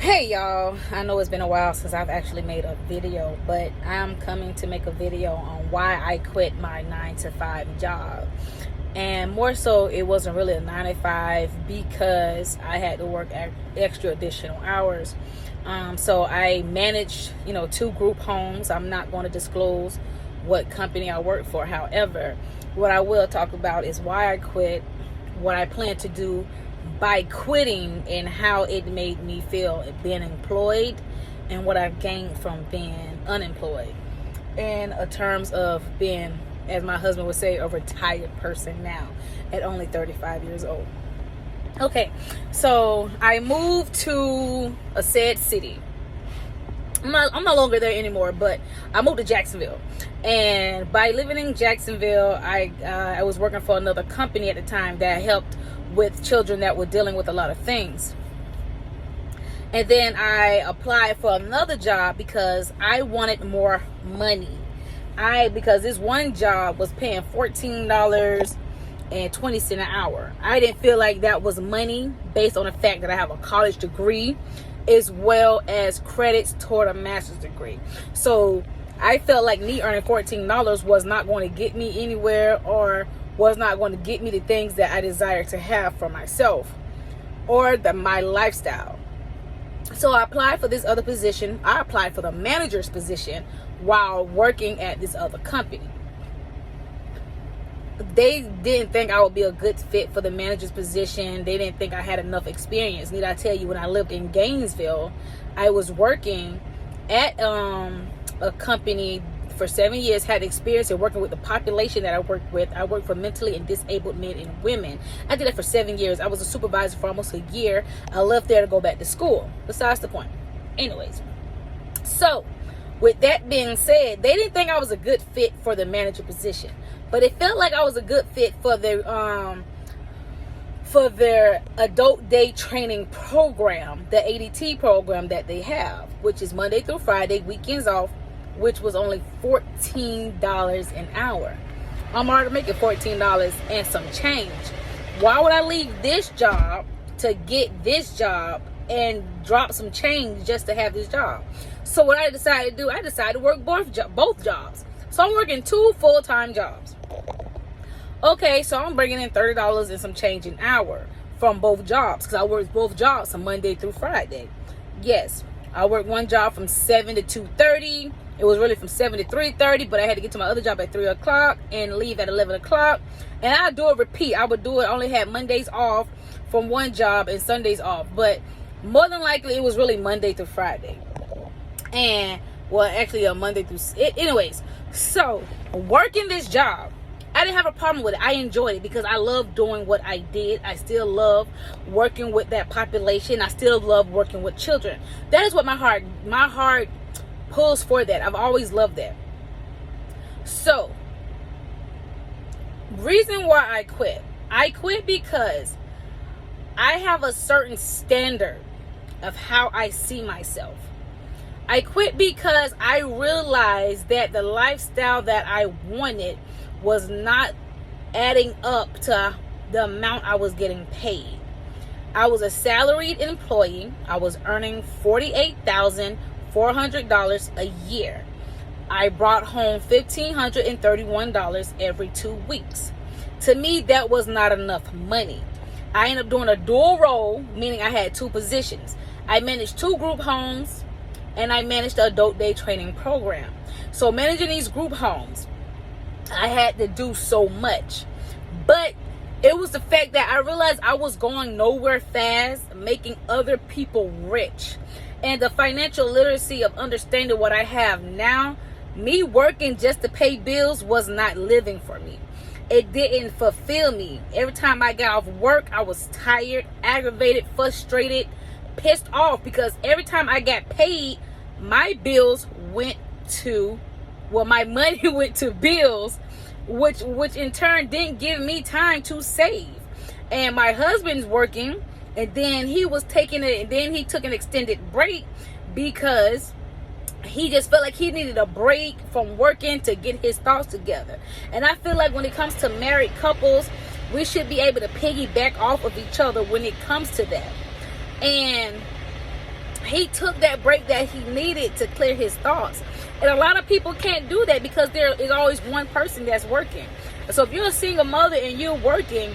Hey y'all, I know it's been a while since I've actually made a video, but I'm coming to make a video on why I quit my 9 to 5 job. And more so, it wasn't really a 9 to 5 because I had to work extra additional hours. So I managed, 2 group homes. I'm not going to disclose what company I work for. However, what I will talk about is why I quit, what I plan to do by quitting, and how it made me feel being employed, and what I've gained from being unemployed, in terms of being, as my husband would say, a retired person now at only 35 years old. Okay, so I moved to a said city. I'm no longer there anymore, but I moved to Jacksonville. And by living in Jacksonville, I was working for another company at the time that helped with children that were dealing with a lot of things. And then I applied for another job because I wanted more money. Because this one job was paying $14.20 an hour. I didn't feel like that was money based on the fact that I have a college degree as well as credits toward a master's degree. So I felt like me earning $14 was not going to get me anywhere, or was not going to get me the things that I desire to have for myself or my lifestyle. So I applied for this other position. I applied for the manager's position while working at this other company. They didn't think I would be a good fit for the manager's position. They didn't think I had enough experience. Need I tell you, when I lived in Gainesville, I was working at a company for 7 years, had experience in working with the population that I worked with. I worked for mentally and disabled men and women. I did that for 7 years. I was a supervisor for almost a year. I left there to go back to school. Besides the point. Anyways, so with that being said, they didn't think I was a good fit for the manager position, but it felt like I was a good fit for their adult day training program, the ADT program that they have, which is Monday through Friday, weekends off, which was only $14 an hour. I'm already making $14 and some change. Why would I leave this job to get this job and drop some change just to have this job? So what I decided to do, I decided to work both jobs. So I'm working 2 full-time jobs. Okay, so I'm bringing in $30 and some change an hour from both jobs, because I work both jobs from Monday through Friday. Yes, I worked one job from 7 to 2:30. It was really from 7 to 3:30, but I had to get to my other job at 3 o'clock and leave at 11 o'clock. And I do a repeat. I would do it. I only had Mondays off from one job and Sundays off. But more than likely, it was really Monday through Friday. And, well, actually, Monday through... Anyways, so working this job, I didn't have a problem with it. I enjoyed it because I love doing what I did. I still love working with that population. I still love working with children. That is what my heart pulls for. That I've always loved that. So, reason why I quit because I have a certain standard of how I see myself. I quit because I realized that the lifestyle that I wanted was not adding up to the amount I was getting paid. I was a salaried employee. I was earning $48,400 a year. I brought home $1,531 every 2 weeks. To me, that was not enough money. I ended up doing a dual role, meaning I had 2 positions. I managed 2 group homes, and I managed the adult day training program. So managing these group homes, I had to do so much. But it was the fact that I realized I was going nowhere fast, making other people rich. And the financial literacy of understanding what I have now, me working just to pay bills was not living for me. It didn't fulfill me. Every time I got off work, I was tired, aggravated, frustrated, pissed off, because every time I got paid, my bills went to, my money went to bills, which in turn didn't give me time to save. And my husband's working, and then he was taking it, and then he took an extended break because he just felt like he needed a break from working to get his thoughts together. And I feel like when it comes to married couples, we should be able to piggyback off of each other when it comes to that. And he took that break that he needed to clear his thoughts. And a lot of people can't do that because there is always one person that's working. So if you're a single mother and you're working,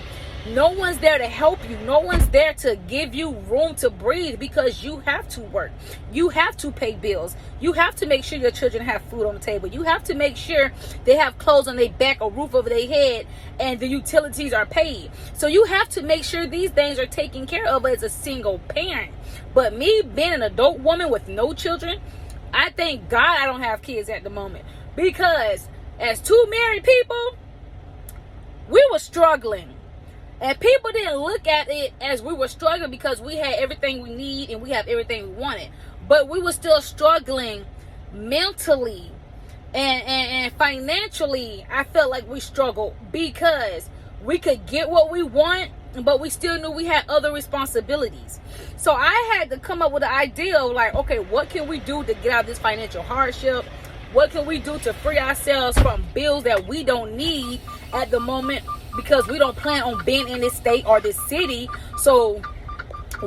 no one's there to help you. No one's there to give you room to breathe because you have to work. You have to pay bills. You have to make sure your children have food on the table. You have to make sure they have clothes on their back, a roof over their head, and the utilities are paid. So you have to make sure these things are taken care of as a single parent. But me being an adult woman with no children, I thank God I don't have kids at the moment. Because as two married people, we were struggling. And people didn't look at it as we were struggling because we had everything we need and we have everything we wanted. But we were still struggling mentally and financially. I felt like we struggled because we could get what we want, but we still knew we had other responsibilities. So I had to come up with an idea of like, okay, what can we do to get out of this financial hardship? What can we do to free ourselves from bills that we don't need at the moment? Because we don't plan on being in this state or this city. So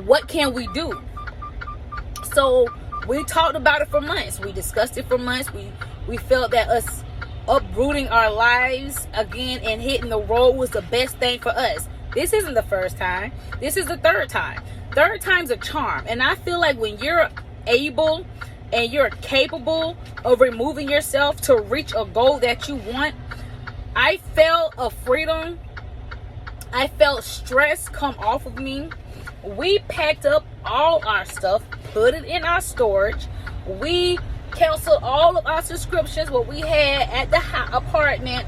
what can we do? So we talked about it for months. We discussed it for months. We felt that us uprooting our lives again and hitting the road was the best thing for us. This isn't the first time. This is the third time. Third time's a charm. And I feel like when you're able and you're capable of removing yourself to reach a goal that you want, I felt a freedom. I felt stress come off of me. We packed up all our stuff, put it in our storage. We canceled all of our subscriptions, what we had at the apartment,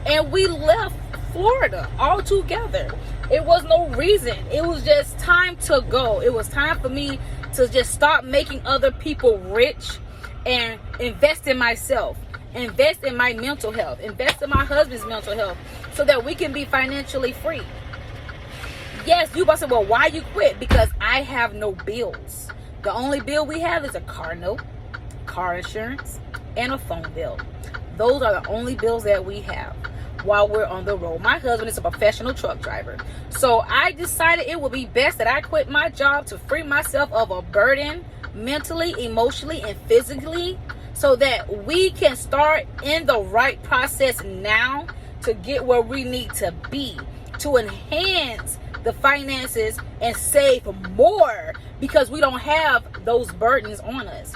and we left Florida all together. It was no reason. It was just time to go. It was time for me to just stop making other people rich and invest in myself. Invest in my mental health. Invest in my husband's mental health so that we can be financially free. Yes, you must say, well, why you quit? Because I have no bills. The only bill we have is a car note, car insurance, and a phone bill. Those are the only bills that we have while we're on the road. My husband is a professional truck driver. So I decided it would be best that I quit my job to free myself of a burden mentally, emotionally, and physically, so that we can start in the right process now to get where we need to be, to enhance the finances and save more because we don't have those burdens on us.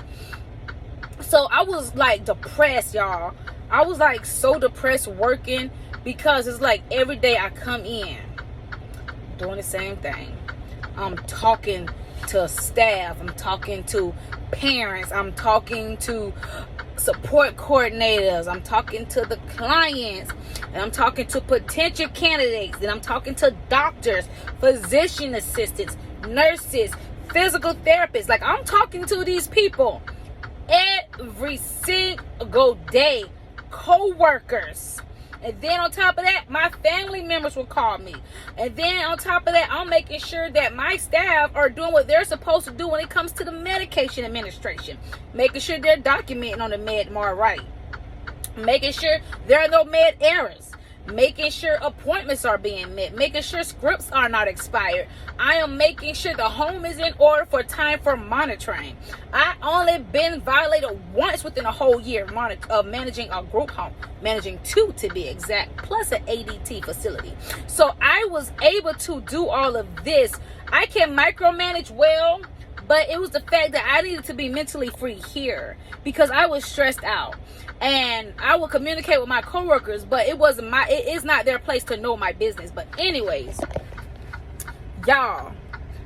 So I was like depressed, y'all. I was like so depressed working because it's like every day I come in doing the same thing. I'm talking to staff, I'm talking to parents, I'm talking to support coordinators, I'm talking to the clients, and I'm talking to potential candidates, and I'm talking to doctors, physician assistants, nurses, physical therapists. Like, I'm talking to these people every single day, co-workers. And then on top of that, my family members will call me. And then on top of that, I'm making sure that my staff are doing what they're supposed to do when it comes to the medication administration. Making sure they're documenting on the MedMar right. Making sure there are no med errors. Making sure appointments are being met. Making sure scripts are not expired. I am making sure the home is in order for time for monitoring. I only been violated once within a whole year of managing a group home. Managing 2 to be exact, plus an ADT facility. So I was able to do all of this. I can micromanage well, but it was the fact that I needed to be mentally free here because I was stressed out. And I will communicate with my coworkers, but it is not their place to know my business. But anyways, y'all,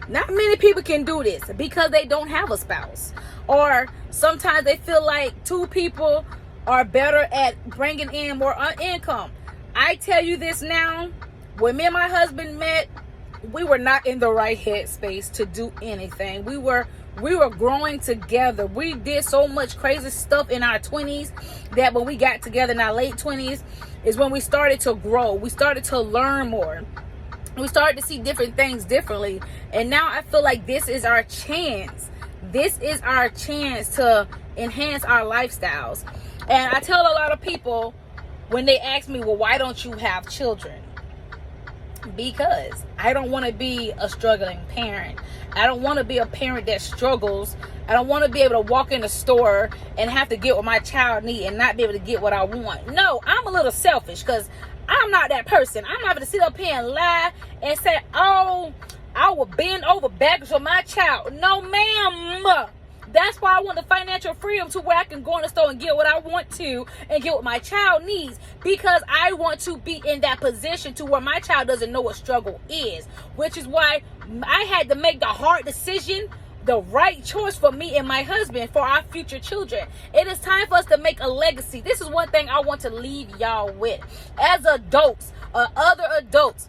not many people can do this because they don't have a spouse. Or sometimes they feel like 2 people are better at bringing in more income. I tell you this now, when me and my husband met, we were not in the right headspace to do anything. We were growing together. We did so much crazy stuff in our 20s that when we got together in our late 20s is when we started to grow. We started to learn more. We started to see different things differently. And now I feel like this is our chance. This is our chance to enhance our lifestyles. And I tell a lot of people when they ask me, well, why don't you have children? because I don't want to be a struggling parent. I don't want to be a parent that struggles. I don't want to be able to walk in the store and have to get what my child needs and not be able to get what I want. No, I'm a little selfish because I'm not that person. I'm not going to sit up here and lie and say, oh, I will bend over backwards for my child. No, ma'am. That's why I want the financial freedom to where I can go in the store and get what I want to and get what my child needs, because I want to be in that position to where my child doesn't know what struggle is, which is why I had to make the hard decision, the right choice for me and my husband, for our future children. It is time for us to make a legacy. This is one thing I want to leave y'all with. As adults, other adults,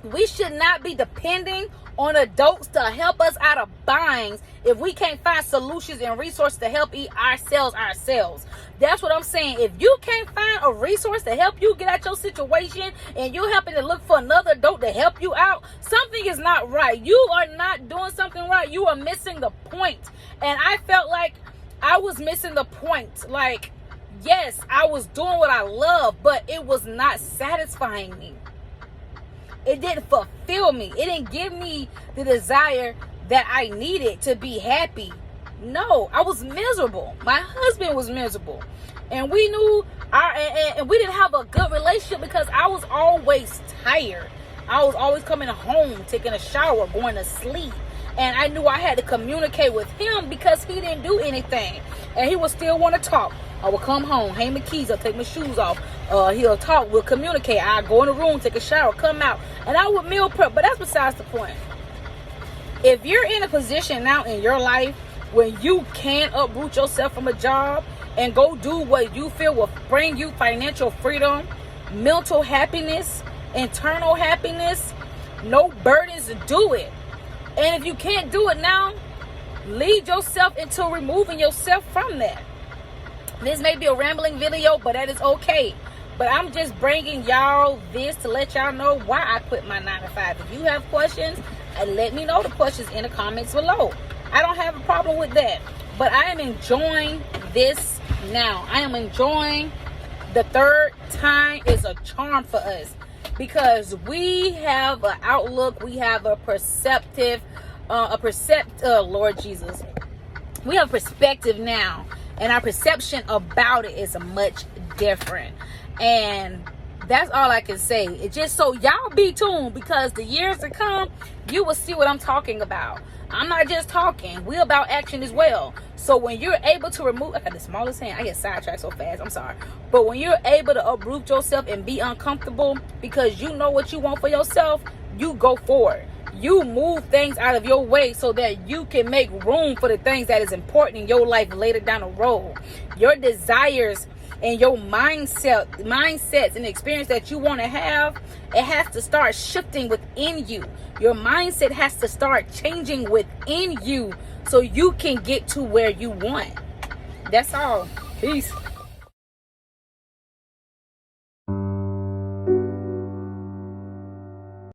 we should not be depending on adults to help us out of binds if we can't find solutions and resources to help ourselves. That's what I'm saying. If you can't find a resource to help you get out your situation and you're helping to look for another adult to help you out, something is not right. You are not doing something right. You are missing the point. And I felt like I was missing the point. Like, yes, I was doing what I love, but it was not satisfying me. It didn't fulfill me. It didn't give me the desire that I needed to be happy. No, I was miserable. My husband was miserable. And we knew and we didn't have a good relationship because I was always tired. I was always coming home, taking a shower, going to sleep. And I knew I had to communicate with him because he didn't do anything. And he would still want to talk. I would come home, hang my keys up, take my shoes off. He'll talk, we'll communicate. I go in the room, take a shower, come out. And I would meal prep. But that's besides the point. If you're in a position now in your life when you can uproot yourself from a job and go do what you feel will bring you financial freedom, mental happiness, internal happiness, no burdens, do it. And if you can't do it now, lead yourself into removing yourself from that. This may be a rambling video, but that is okay. But I'm just bringing y'all this to let y'all know why I quit my 9 to 5. If you have questions, let me know the questions in the comments below. I don't have a problem with that. But I am enjoying this now. I am enjoying the third time is a charm for us. Because we have an outlook, we have a Lord Jesus. We have perspective now. And our perception about it is much different. And that's all I can say. It's just so y'all be tuned, because the years to come, you will see what I'm talking about. I'm not just talking. We're about action as well. So when you're able to remove, I got the smallest hand. I get sidetracked so fast. I'm sorry. But when you're able to uproot yourself and be uncomfortable because you know what you want for yourself, you go forward. You move things out of your way so that you can make room for the things that is important in your life later down the road. Your desires and your mindsets and experience that you want to have, it has to start shifting within you. Your mindset has to start changing within you so you can get to where you want. That's all. Peace.